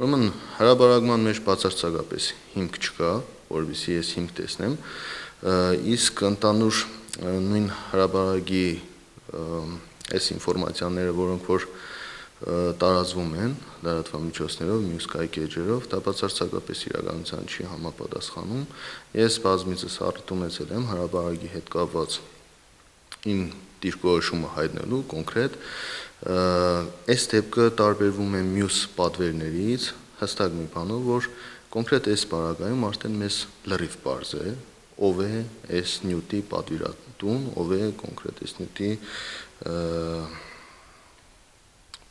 Ուրեմն հրաբարակման մեջ բացարձակապես հիմք չկա, որովհետեւ ես հիմք տեսնեմ, իսկ ընդանուր նույն հրաբարակի այս ինֆորմացիաները, որոնք որ տարածվում են լրատվամիջոցներով, մյուս կայքէջերով, դա բացարձակապես իրականության չի համապատասխանում։ Ես բազմիցս առիթ ունեցել եմ հրաբարակի հետ կապված իմ դիրքորոշումը հայտնելու կոնկրետ, այս դեպքը տարբերվում է մյուս պատվերներից, հստակ մի բանով, որ կոնկրետ այս պարագայում արդեն մեզ լրիվ պարզ է, ով է այս նյութի պատվիրատուն, ով է կոնկրետ այս նյութի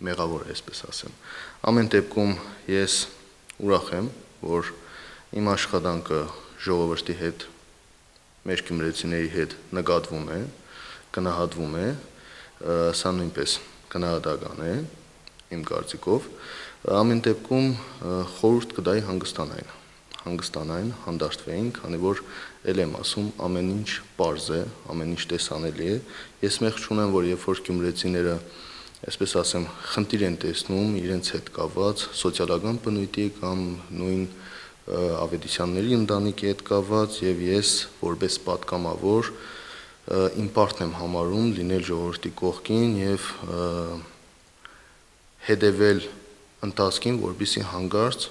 մեղավորը, այսպես ասեմ։ Ամեն դեպքում ես ուրախ եմ, որ իմ աշխատանքը ժողովրդի հետ, մեր գյումրեցիների հետ նկատվում է, գնահատվում է, սա նույնպես գնահատական է, իմ կարծիքով, ամեն դեպքում խորհուրդ կտայի հանգստանային, հանդարտվեին, քանի որ ել եմ ասում, ամեն ինչ պարզ է, ամեն ինչ տեսանելի է, ես մեղք չունեմ, որ երբ որ գյումրեցիները, այսպես ասեմ, խնդիր են տեսնում իրենց հետ կապված սոցիալական բնույթի կամ նույն Ավետիսյանների ընտանիքի հետ կապված եւ ես որպես պատգամավոր իմ պարտքն եմ համարում լինել ժողովրդի կողքին եւ հետեւել ընթացքին, որպեսզի հանգարց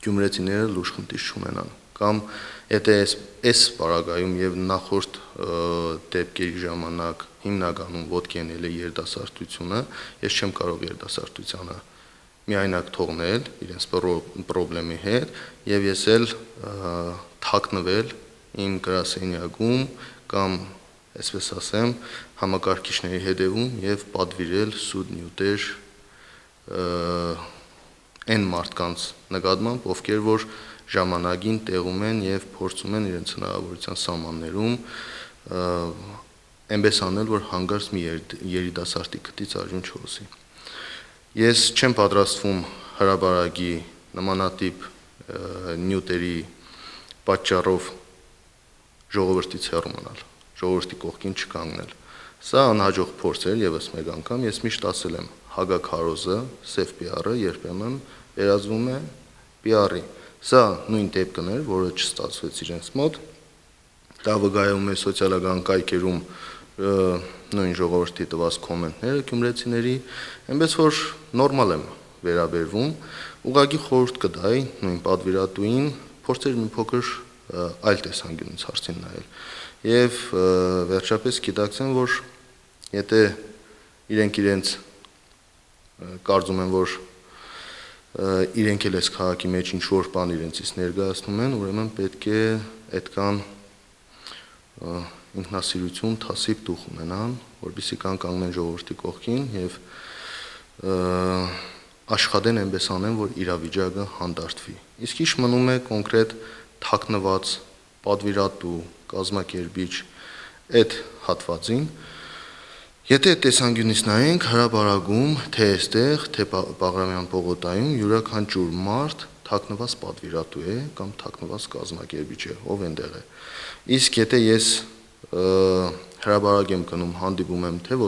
գյումրեցիները լուրջ խնդիր չունենան կամ եթե այս պարագայում եւ նախորդ դեպքերի ժամանակ հիմնականում ոտքի ենել է երիտասարդությունը, ես չեմ կարող երիտասարդությանը միայնակ թողնել իրենց պրոբլեմի հետ եւ ես էլ թաքնվել իմ գրասենյակում կամ այսպես ասեմ համակարգիչների հետևում եւ պատվիրել սուտ նյութեր այն մարդկանց նկատմամբ, ովքեր որ ժամանակին տեղում են եւ փորձում են իրենց հնարավորության սահմաններում այնպես անել, որ հանգարց մի երիտասարդի քթից արյուն չհոսի։ Ես չեմ պատրաստվում հրաբարակի նմանատիպ նյութերի պատճառով ժողովրդից հեռու մնալ, ժողովրդի կողքին չկանգնել։ Սա անհաջող փորձ էր եւս մեկ անգամ, ես միշտ ասել եմ, հագաքարոզը, սև PR-ը երբեմն վերածվում է PR-ի։ Սա նույն դեպքն էր, որը չստացվեց իրենց մոտ, դա վկայում է սոցիալական կայքերում նույն ժողովրդի տված կոմենտները գյումրեցիների, այնպես որ նորմալ եմ վերաբերվում, ուղղակի խորհուրդ կտայի նույն պատվիրատուին փորձեր մի փոքր այլ տեսանկյունից հարցին նայել։ Եվ վերջապես գիտակցեմ, որ եթե իրենց կարծում են, որ իրենք էլ այս քաղաքի մեջ ինչ-որ բան իրենցից ներկայացնում են, ուրեմն պետք է այդքան ինքնասիրություն, թասիբ դուխ ունենան, որպեսզի կանգնեն ժողովրդի կողքին եւ աշխատեն այնպես անեն, որ իրավիճակը հանդարտվի։ Իսկ ինչ մնում է կոնկրետ թաքնված պատվիրատու, կազմակերպիչ այդ հատվածին, եթե այդ տեսանկյունից նայենք հրաբարակում, թե այստեղ, թե Բաղրամյան պողոտայում յուրաքանչյուր մարդ թաքնված պատվիրատու է կամ թաքնված կազմակերպիչ է, ով այնտեղ է։ Իսկ եթե ես հրաբարակ եմ գնում, հանդիպում եմ թե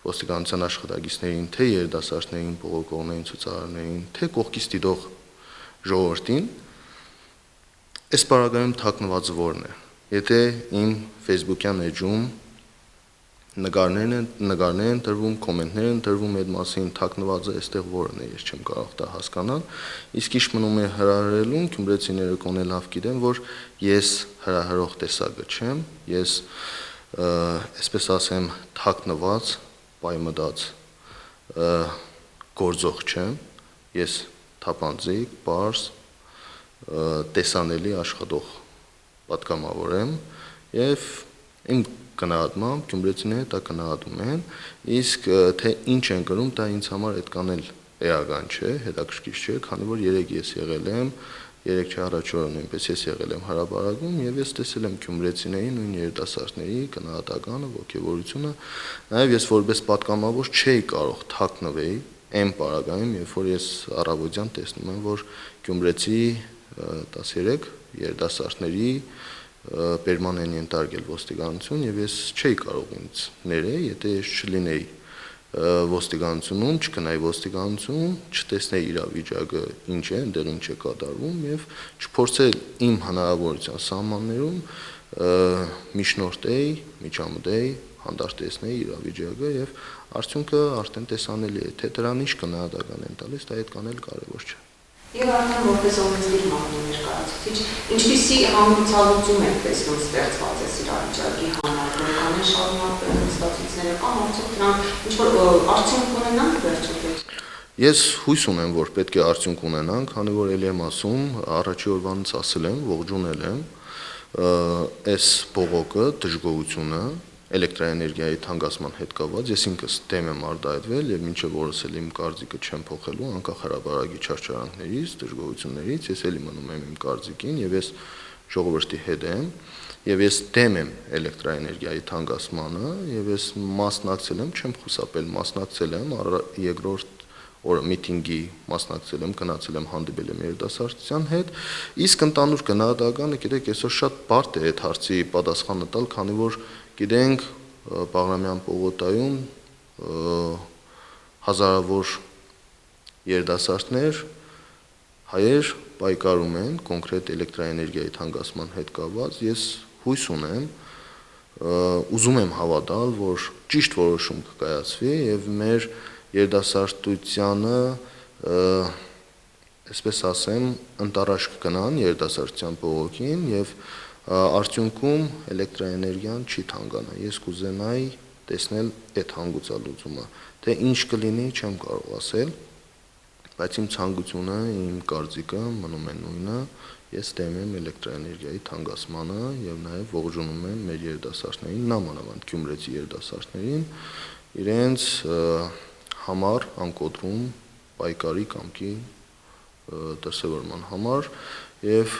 ոստիկանության աշխատակիցներին, թե երիտասարդներին, բողոքողներին, ցուցարարներին, թե կողքից դիտող ժողովրդին, այս պարագայում թաքնվածը որն է։ Եթե իմ Facebook-յան էջում նկարներ են տրվում, կոմենտներ են տրվում այդ մասին, թաքնվածը այստեղ որն է, ես չեմ կարող դա հասկանալ։ Իսկ ինչ մնում է հրահրելուն, գյումրեցիները կոնե լավ գիտեն, որ ես հրահրող տեսակը չեմ, ես այսպես ասեմ թաքնված, պայմդած գործող չեմ, ես թափանցիկ, պարզ, տեսանելի աշխատող պատգամավոր եմ եւ իմ գնահատմամբ գյումրեցիները դա գնահատում են, իսկ թե ինչ են կրում, դա ինձ համար այդքան էլ էական չէ, հետաքրքիր չէ, քանի որ երեք ես եղել եմ, երեք չառաջ օրը նույնպես ես եղել եմ հրաբարակում եւ ես տեսել եմ գյումրեցիների նույն երիտասարդների գնահատականը, ոգևորությունը, նաեւ ես որպես պատգամավոր չէի կարող թաքնվել այն պարագայում, երբ որ ես առավոտյան տեսնում եմ, որ գյումրեցի 13 երիտասարդների բերման են ենթարկել ոստիկանություն եւ ես չէի կարող ինձ ներել, եթե ես չլինեի ոստիկանությունում, չգնայի ոստիկանություն, չտեսնեի իրավիճակը ինչ է, այնտեղ ինչ է կատարվում եւ չփորձեի իմ հնարավորության սահմաններում միջնորդեի, միջամտեի, հանդարտ տեսնեի իրավիճակը եւ արդյունքը արդեն տեսանելի է, թե դրան ինչ գնահատական են տալիս, դա այդքան էլ կարեւոր չէ։ Եվ արդեն որպես օրենսդիր մամուլի ներկայացուցիչ, ինչպիսի հանգուցալուծում եք տեսնում ստեղծված այս իրավիճակի համար, որքան են շարունակվել ստացույցները կամ արդյոք դրանք ինչ-որ արդյունք ունենան վերջապես։ Ես հույս ունեմ, որ պետք է արդյունք ունենան, քանի որ ելի եմ ասում, առաջի օրվանից ասել եմ, ողջունել եմ այս բողոքը, դժգոհությունը էլեկտրաէներգիայի թանկացման հետ կապված, ես ինքս դեմ եմ արտահայտվել եւ մինչեւ օրս էլ իմ կարծիքը չեմ փոխելու անկախ հրաբարակի չարչարանքներից, դժգոհություններից, ես էլի մնում եմ իմ կարծիքին եւ ես ժողովրդի հետ եմ եւ ես դեմ եմ էլեկտրաէներգիայի թանկացմանը եւ ես մասնակցել եմ, չեմ խուսափել, մասնակցել եմ երկրորդ օրը միտինգի մասնակցել եմ, գնացել եմ, հանդիպել եմ երիտասարդության հետ, իսկ ընդհանուր գնահատականը, գիտեք, այսօր շատ բարդ է այդ հարցի պատասխանը տալ, քանի որ գիտենք Բաղրամյան պողոտայում հազարավոր երիտասարդներ հայեր պայքարում են կոնկրետ էլեկտրաէներգիայի թանկացման հետ կապված, ես հույս ունեմ, ուզում եմ հավատալ, որ ճիշտ որոշում կկայացվի եւ մեր երիտասարդությանը, այսպես ասեմ, ընտարաշ կգնան երիտասարդության բողոքին եւ արդյունքում էլեկտրաէներգիան չի թանկանա։ Ես կուզենայի տեսնել այդ հանգուցալուծումը։ Թե ինչ կլինի, չեմ կարող ասել, բայց իմ ցանկությունը, իմ կարծիքը մնում է նույնը։ Ես դեմ եմ էլեկտրաէներգիայի թանկացմանը եւ նաեւ ողջունում եմ մեր երիտասարդներին, նամանավանդ գյումրեցի երիտասարդներին, իրենց համար անկոտրում պայքարի կամքի դրսևորման համար եւ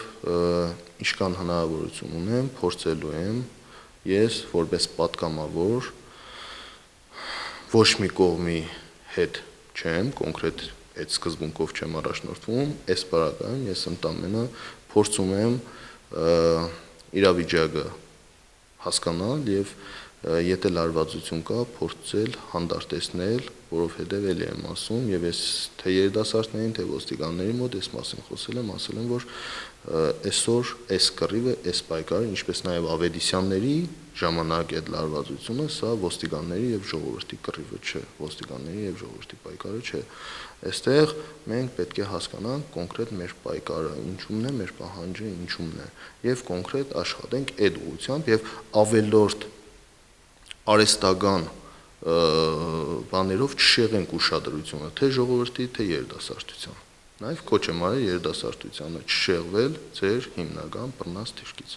ինչքան հնարավորություն ունեմ, փորձելու եմ ես որպես պատգամավոր ոչ մի կողմի հետ չեմ, կոնկրետ այդ սկզբունքով չեմ առաջնորդվում, այս բaragայում ես ընդամենը փորձում եմ իրավիճակը հասկանալ եւ եթե լարվածություն կա, փորձել հանդարտեցնել, որովհետև էլի եմ ասում եւ ես թե երիտասարդներին, թե ոստիկանների մոտ այս մասին խոսել եմ, ասել եմ, որ այսօր այս կռիվը, այս պայքարը, ինչպես նաեւ Ավետիսյանների ժամանակ այդ լարվածությունը, սա ոստիկանների եւ ժողովրդի կռիվը չէ, ոստիկանների եւ ժողովրդի պայքարը չէ։ Այստեղ մենք պետք է հասկանանք կոնկրետ մեր պայքարը ինչումն է, մեր պահանջը ինչումն է եւ կոնկրետ աշխատենք այդ ուղղությամբ եւ ավելորդ արհեստական բաներով չշեղենք ուշադրությունը թե ժողովրդի, թե երիտասարդության։ Նաև կոչ եմ արել երիտասարդությանը չշեղվել ձեր հիմնական բռնած դիրքից։